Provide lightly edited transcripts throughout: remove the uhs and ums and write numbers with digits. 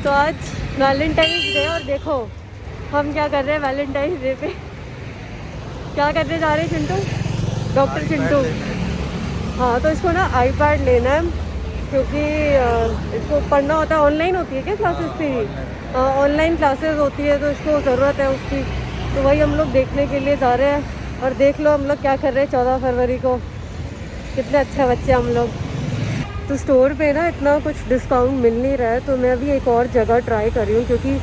तो आज Valentine's day और देखो हम क्या कर रहे हैं वैलेंटाइंस डे पे। क्या करने जा रहे हैं चिंटू? डॉक्टर चिंटू। हाँ तो इसको ना आईपैड लेना है क्योंकि इसको पढ़ना होता है। ऑनलाइन होती है क्या क्लासेस की? ऑनलाइन क्लासेस होती है तो इसको ज़रूरत है उसकी। तो वही हम लोग देखने के लिए जा रहे हैं। और देख लो हम लोग क्या कर रहे हैं 14 फरवरी को। कितने अच्छे बच्चे हम लोग। तो स्टोर पे ना इतना कुछ डिस्काउंट मिल नहीं रहा है तो मैं अभी एक और जगह ट्राई कर रही हूँ क्योंकि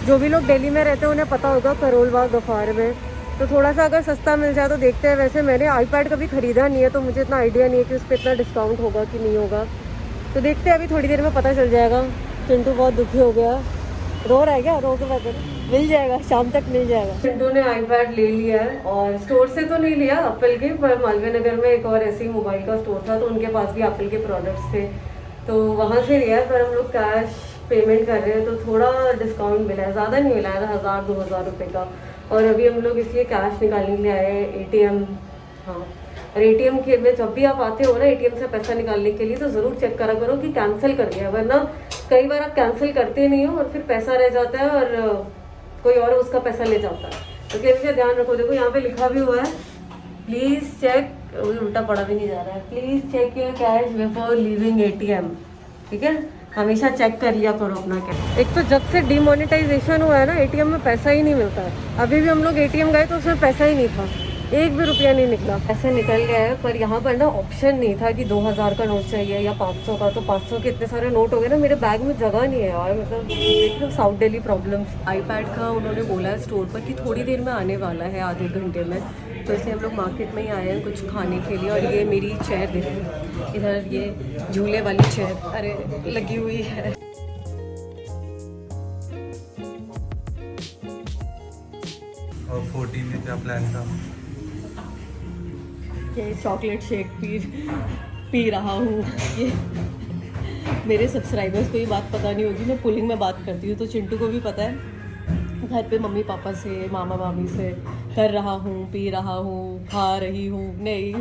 जो भी लोग दिल्ली में रहते हैं उन्हें पता होगा करोल बाग गफ़ार में तो थोड़ा सा अगर सस्ता मिल जाए तो देखते हैं। वैसे मैंने आईपैड कभी ख़रीदा नहीं है तो मुझे इतना आइडिया नहीं है कि उस पर इतना डिस्काउंट होगा कि नहीं होगा। तो देखते हैं, अभी थोड़ी देर में पता चल जाएगा। चिंटू बहुत दुखी हो गया, रो रहा है क्या? रो के बाद मिल जाएगा, शाम तक मिल जाएगा। चिंटू ने आईपैड ले लिया है और स्टोर से तो नहीं लिया एप्पल के, पर मालवीय नगर में एक और ऐसे ही मोबाइल का स्टोर था तो उनके पास भी एप्पल के प्रोडक्ट्स थे तो वहाँ से लिया है। पर हम लोग कैश पेमेंट कर रहे हैं तो थोड़ा डिस्काउंट मिला है, ज़्यादा नहीं मिला है, 1000-2000 रुपये का। और अभी हम लोग इसलिए कैश निकालने के लिए आए हैं ATM। हाँ, और ATM के में जब भी आप आते हो ना ATM से पैसा निकालने के लिए तो ज़रूर चेक करा करो कि कैंसिल कर दिया, वरना कई बार आप कैंसिल करते नहीं हो और फिर पैसा रह जाता है और कोई और उसका पैसा ले जाता है। तो इसलिए मुझे ध्यान रखो। देखो यहाँ पे लिखा भी हुआ है, प्लीज़ चेक, उल्टा पढ़ा भी नहीं जा रहा है, please check your cash before leaving ATM। ठीक है, हमेशा चेक कर लिया करो अपना कैश। एक तो जब से डिमोनेटाइजेशन हुआ है ना ATM में पैसा ही नहीं मिलता है। अभी भी हम लोग ATM गए तो उसमें पैसा ही नहीं था, एक भी रुपया नहीं निकला। ऐसे निकल गया है पर यहाँ पर ना ऑप्शन नहीं था कि 2000 का नोट चाहिए या 500 का। तो 500 के इतने सारे नोट हो गए ना, मेरे बैग में जगह नहीं है यार। मतलब देख लो साउथ दिल्ली प्रॉब्लम्स। आईपैड का उन्होंने बोला है स्टोर पर कि थोड़ी देर में आने वाला है, आधे घंटे में। तो इसलिए हम लोग मार्केट में ही आए हैं कुछ खाने के लिए। और ये मेरी चेयर देखो, इधर ये झूले वाली चेयर अरे लगी हुई है। और 14 में क्या प्लान था? ये चॉकलेट शेक पी रहा हूँ। ये मेरे सब्सक्राइबर्स को ये बात पता नहीं होगी, मैं पुलिंग में बात करती हूँ तो चिंटू को भी पता है। घर पे मम्मी पापा से, मामा मामी से कर रहा हूँ, पी रहा हूँ, खा रही हूँ, नहीं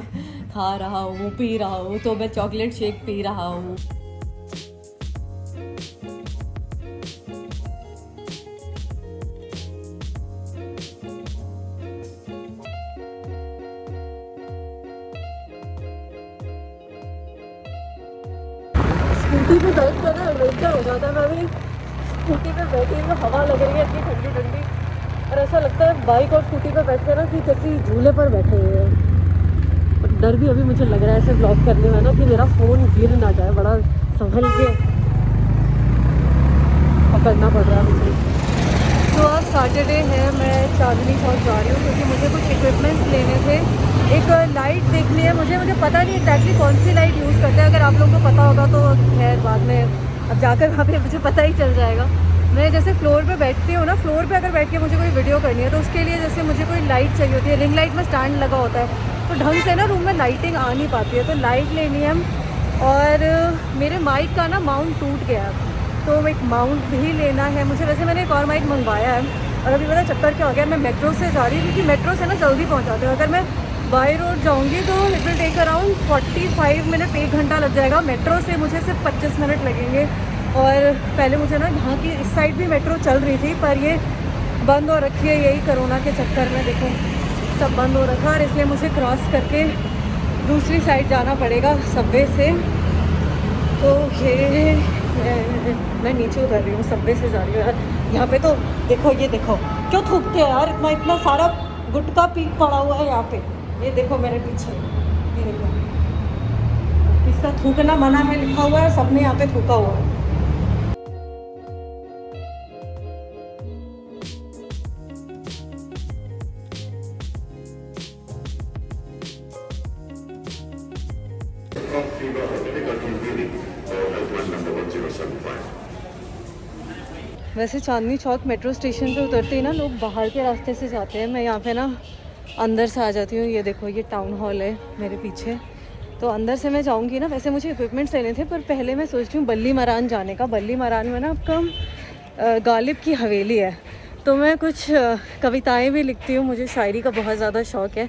खा रहा हूँ, पी रहा हूँ। तो मैं चॉकलेट शेक पी रहा हूँ। स्कूटी पे बैठ कर ना एडवेंचर हो जाता है। मैं भी स्कूटी पे बैठी हुई, हवा लग रही है इतनी ठंडी ठंडी और ऐसा लगता है बाइक और स्कूटी पे बैठ कर ना कि किसी झूले पर बैठे हुए हैं। और डर भी अभी मुझे लग रहा है ऐसे ब्लॉग करने में ना कि मेरा फ़ोन गिर ना जाए। बड़ा संभल के पकड़ना पड़ रहा है मुझे। तो आज सैटरडे है, मैं चांदनी चौक जा रही हूँ क्योंकि मुझे कुछ इक्विपमेंट्स लेने थे। एक लाइट देखनी है मुझे पता नहीं एग्जैक्टली कौन सी लाइट यूज़ करते हैं। अगर आप लोगों को पता होगा तो खैर बाद में अब जाकर वहाँ पे मुझे पता ही चल जाएगा। मैं जैसे फ्लोर पे बैठती हूँ ना, फ्लोर पे अगर बैठ के मुझे कोई वीडियो करनी है तो उसके लिए जैसे मुझे कोई लाइट चाहिए होती है। रिंग लाइट में स्टैंड लगा होता है तो ढंग से ना रूम में लाइटिंग आ नहीं पाती है, तो लाइट लेनी है। और मेरे माइक का ना माउंट टूट गया है तो एक माउंट भी लेना है मुझे। वैसे मैंने एक और माइक मंगवाया है और अभी पता चक्कर क्या हो गया, मैं मेट्रो से जा रही हूँ क्योंकि मेट्रो से ना जल्दी पहुँचाते हैं। अगर मैं बाई रोड जाऊँगी तो it will take around 45 minute, 1 घंटा लग जाएगा। मेट्रो से मुझे सिर्फ 25 मिनट लगेंगे। और पहले मुझे ना यहाँ की इस साइड भी मेट्रो चल रही थी पर ये बंद हो रखी है, यही कोरोना के चक्कर में देखो सब बंद हो रखा है। और इसलिए मुझे क्रॉस करके दूसरी साइड जाना पड़ेगा सबवे से। तो ये मैं नीचे उतर रही हूँ, सबवे से जा रही हूँ यार। यहाँ पे तो देखो, ये देखो क्यों थूकते हैं यार, इतना सारा गुटखा पीक पड़ा हुआ है यहाँ पे। ये देखो मेरे पीछे, ये देखो इसका थूकना मना है लिखा हुआ है, सबने यहाँ पे थूका हुआ है। वैसे चांदनी चौक मेट्रो स्टेशन पे उतरते ही ना लोग बाहर के रास्ते से जाते हैं। मैं यहाँ पे ना अंदर से आ जाती हूँ। ये देखो ये टाउन हॉल है मेरे पीछे, तो अंदर से मैं जाऊँगी ना। वैसे मुझे इक्विपमेंट्स लेने थे पर पहले मैं सोच रही हूँ बल्ली मरान जाने का। बल्ली मरान में ना आपका गालिब की हवेली है तो मैं कुछ कविताएं भी लिखती हूँ, मुझे शायरी का बहुत ज़्यादा शौक़ है।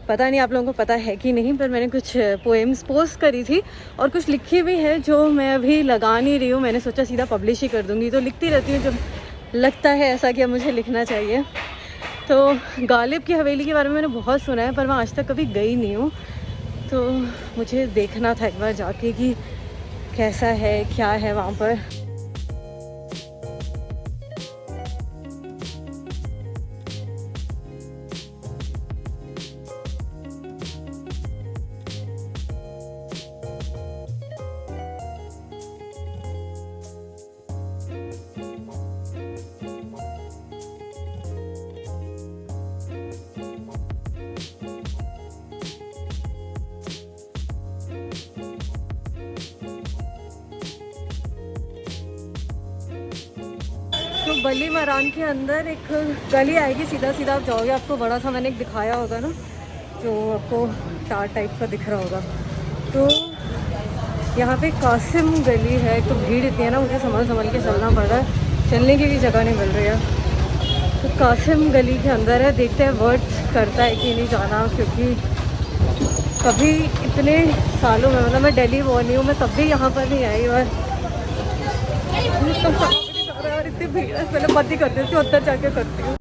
पता नहीं आप लोगों को पता है कि नहीं, पर मैंने कुछ पोएम्स पोस्ट करी थी और कुछ लिखी भी है जो मैं अभी लगा नहीं रही हूँ। मैंने सोचा सीधा पब्लिश ही कर दूँगी, तो लिखती रहती हूँ जब लगता है ऐसा कि अब मुझे लिखना चाहिए। तो गालिब की हवेली के बारे में मैंने बहुत सुना है, पर मैं आज तक कभी गई नहीं हूँ, तो मुझे देखना था एक बार जाके कि कैसा है, क्या है वहाँ पर। तो बली मरान के अंदर एक गली आएगी, सीधा सीधा आप जाओगे, आपको बड़ा सा मैंने एक दिखाया होगा ना, जो आपको टार टाइप का दिख रहा होगा। तो यहाँ पे कासिम गली है। तो भीड़ इतनी है ना, मुझे संभल के चलना पड़ रहा है, चलने की भी जगह नहीं मिल रही है। तो कासिम गली के अंदर है, देखते हैं वर्थ करता है कि नहीं जाना, क्योंकि कभी इतने सालों में, मतलब मैं दिल्ली बोली हूँ, मैं तब भी यहाँ पर नहीं आई। और इतनी भीड़ है, पहले बंद ही करती हूँ, अंदर जाके करती हूँ।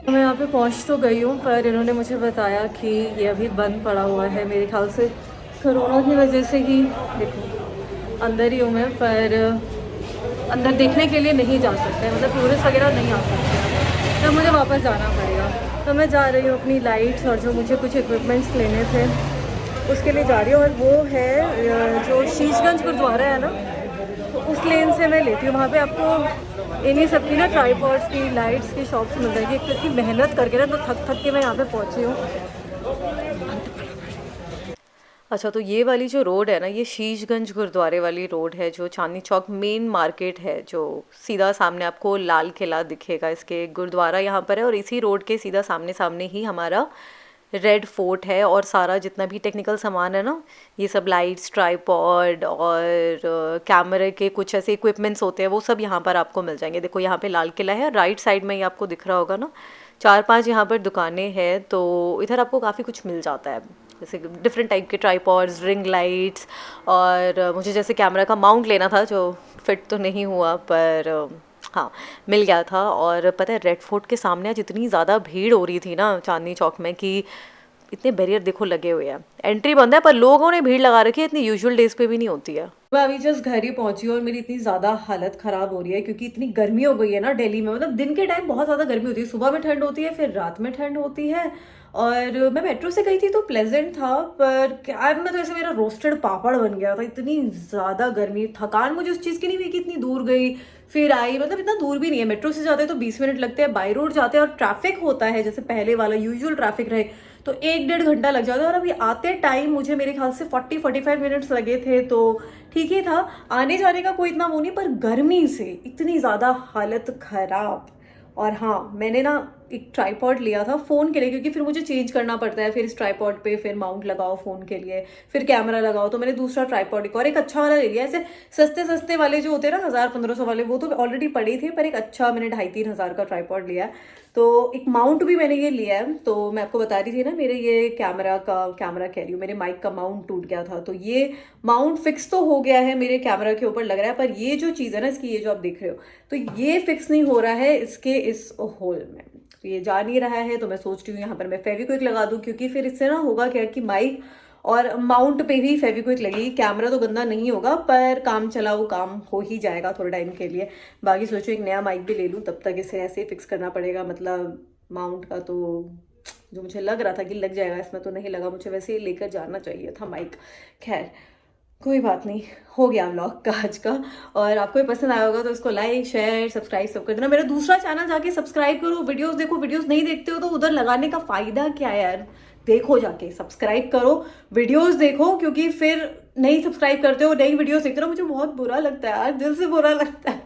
मैं यहाँ पे पहुँच तो गई हूँ, पर इन्होंने मुझे बताया कि ये अभी बंद पड़ा हुआ है, मेरे ख्याल से कोरोना की वजह से ही। देखो अंदर ही हूँ मैं, पर अंदर देखने के लिए नहीं जा सकते, मतलब टूरिस्ट वगैरह नहीं आ सकते, तो मुझे वापस जाना पड़ेगा। तो मैं जा रही हूँ अपनी लाइट्स और जो मुझे कुछ इक्विपमेंट्स लेने थे उसके लिए जा रही हूँ। और वो है जो शीशगंज गुरुद्वारा है ना, तो उस लेन से मैं लेती हूँ। वहाँ पे आपको इन्हीं सब की ना ट्राईपॉड्स की, लाइट्स की शॉप्स मिल जाएगी। क्योंकि मेहनत करके ना, तो थक के मैं यहाँ पे पहुँची हूँ। अच्छा, तो ये वाली जो रोड है ना, ये शीशगंज गुरुद्वारे वाली रोड है, जो चांदनी चौक मेन मार्केट है, जो सीधा सामने आपको लाल किला दिखेगा, इसके गुरुद्वारा यहाँ पर है। और इसी रोड के सीधा सामने सामने ही हमारा रेड फोर्ट है। और सारा जितना भी टेक्निकल सामान है ना, ये सब लाइट्स, ट्राईपॉड और कैमरे के कुछ ऐसे इक्विपमेंट्स होते हैं, वो सब यहाँ पर आपको मिल जाएंगे। देखो यहाँ पे लाल किला है, राइट साइड में ही आपको दिख रहा होगा ना, 4-5 यहाँ पर दुकानें हैं। तो इधर आपको काफ़ी कुछ मिल जाता है, जैसे डिफरेंट टाइप के ट्राईपॉड्स, रिंग लाइट्स। और मुझे जैसे कैमरा का माउंट लेना था, जो फिट तो नहीं हुआ, पर हाँ मिल गया था। और पता है रेड फोर्ट के सामने आज इतनी ज़्यादा भीड़ हो रही थी ना चांदनी चौक में, कि इतने बैरियर देखो लगे हुए हैं, एंट्री बंद है, पर लोगों ने भीड़ लगा रखी है, इतनी यूजुअल डेज पे भी नहीं होती है। मैं अभी जस्ट घर ही पहुंची और मेरी इतनी ज़्यादा हालत ख़राब हो रही है, क्योंकि इतनी गर्मी हो गई है ना दिल्ली में। मतलब दिन के टाइम बहुत ज़्यादा गर्मी होती है, सुबह में ठंड होती है, फिर रात में ठंड होती है। और मैं मेट्रो से गई थी तो प्लेजेंट था, पर कैब में तो ऐसे मेरा रोस्टेड पापड़ बन गया था। इतनी ज़्यादा गर्मी, थकान मुझे उस चीज़ की नहीं हुई कि इतनी दूर गई फिर आई। मतलब इतना दूर भी नहीं है, मेट्रो से जाते हैं तो 20 मिनट लगते हैं, बाई रोड जाते हैं और ट्रैफिक होता है जैसे पहले वाला यूजुअल ट्रैफिक रहे तो 1-1.5 घंटा लग जाता है। और अभी आते टाइम मुझे मेरे ख्याल से 40-45 मिनट्स लगे थे, तो ठीक ही था, आने जाने का कोई इतना वो नहीं। पर गर्मी से इतनी ज़्यादा हालत ख़राब। और हाँ, मैंने ना एक ट्राईपॉड लिया था फ़ोन के लिए, क्योंकि फिर मुझे चेंज करना पड़ता है, फिर इस ट्राईपॉड पे फिर माउंट लगाओ फ़ोन के लिए, फिर कैमरा लगाओ। तो मैंने दूसरा ट्राईपॉड और एक अच्छा वाला ले लिया। ऐसे सस्ते वाले जो होते हैं ना 1000-1500 वाले, वो तो ऑलरेडी पड़े थे, पर एक अच्छा मैंने 2500-3000 हज़ार का ट्राईपॉड लिया। तो एक माउंट भी मैंने ये लिया है। तो मैं आपको बता रही थी ना, मेरे ये कैमरा कह रही हूँ, मेरे माइक का माउंट टूट गया था, तो ये माउंट फिक्स तो हो गया है मेरे कैमरा के ऊपर लग रहा है। पर ये जो चीज़ है ना इसकी, ये जो आप देख रहे हो, तो ये फिक्स नहीं हो रहा है इसके इस होल में, तो ये जा नहीं रहा है। तो मैं सोच रही हूँ यहाँ पर मैं फेविक्विक लगा दूँ, क्योंकि फिर इससे ना होगा क्या कि माइक और माउंट पे भी फेविक्विक लगेगी। कैमरा तो गंदा नहीं होगा, पर काम चला वो काम हो ही जाएगा थोड़े टाइम के लिए। बाकी सोचो एक नया माइक भी ले लूँ, तब तक इसे ऐसे फिक्स करना पड़ेगा। मतलब माउंट का तो जो मुझे लग रहा था कि लग जाएगा, इसमें तो नहीं लगा। मुझे वैसे ही लेकर जाना चाहिए था माइक। खैर कोई बात नहीं, हो गया व्लॉग का आज का। और आपको भी पसंद आया होगा तो इसको लाइक, शेयर, सब्सक्राइब सब कर देना। मेरा दूसरा चैनल जाके सब्सक्राइब करो, वीडियोस देखो। वीडियोस नहीं देखते हो तो उधर लगाने का फ़ायदा क्या है यार, देखो जाके सब्सक्राइब करो, वीडियोस देखो। क्योंकि फिर नहीं सब्सक्राइब करते हो, नई वीडियोस देखते हो, मुझे बहुत बुरा लगता है यार, दिल से बुरा लगता है।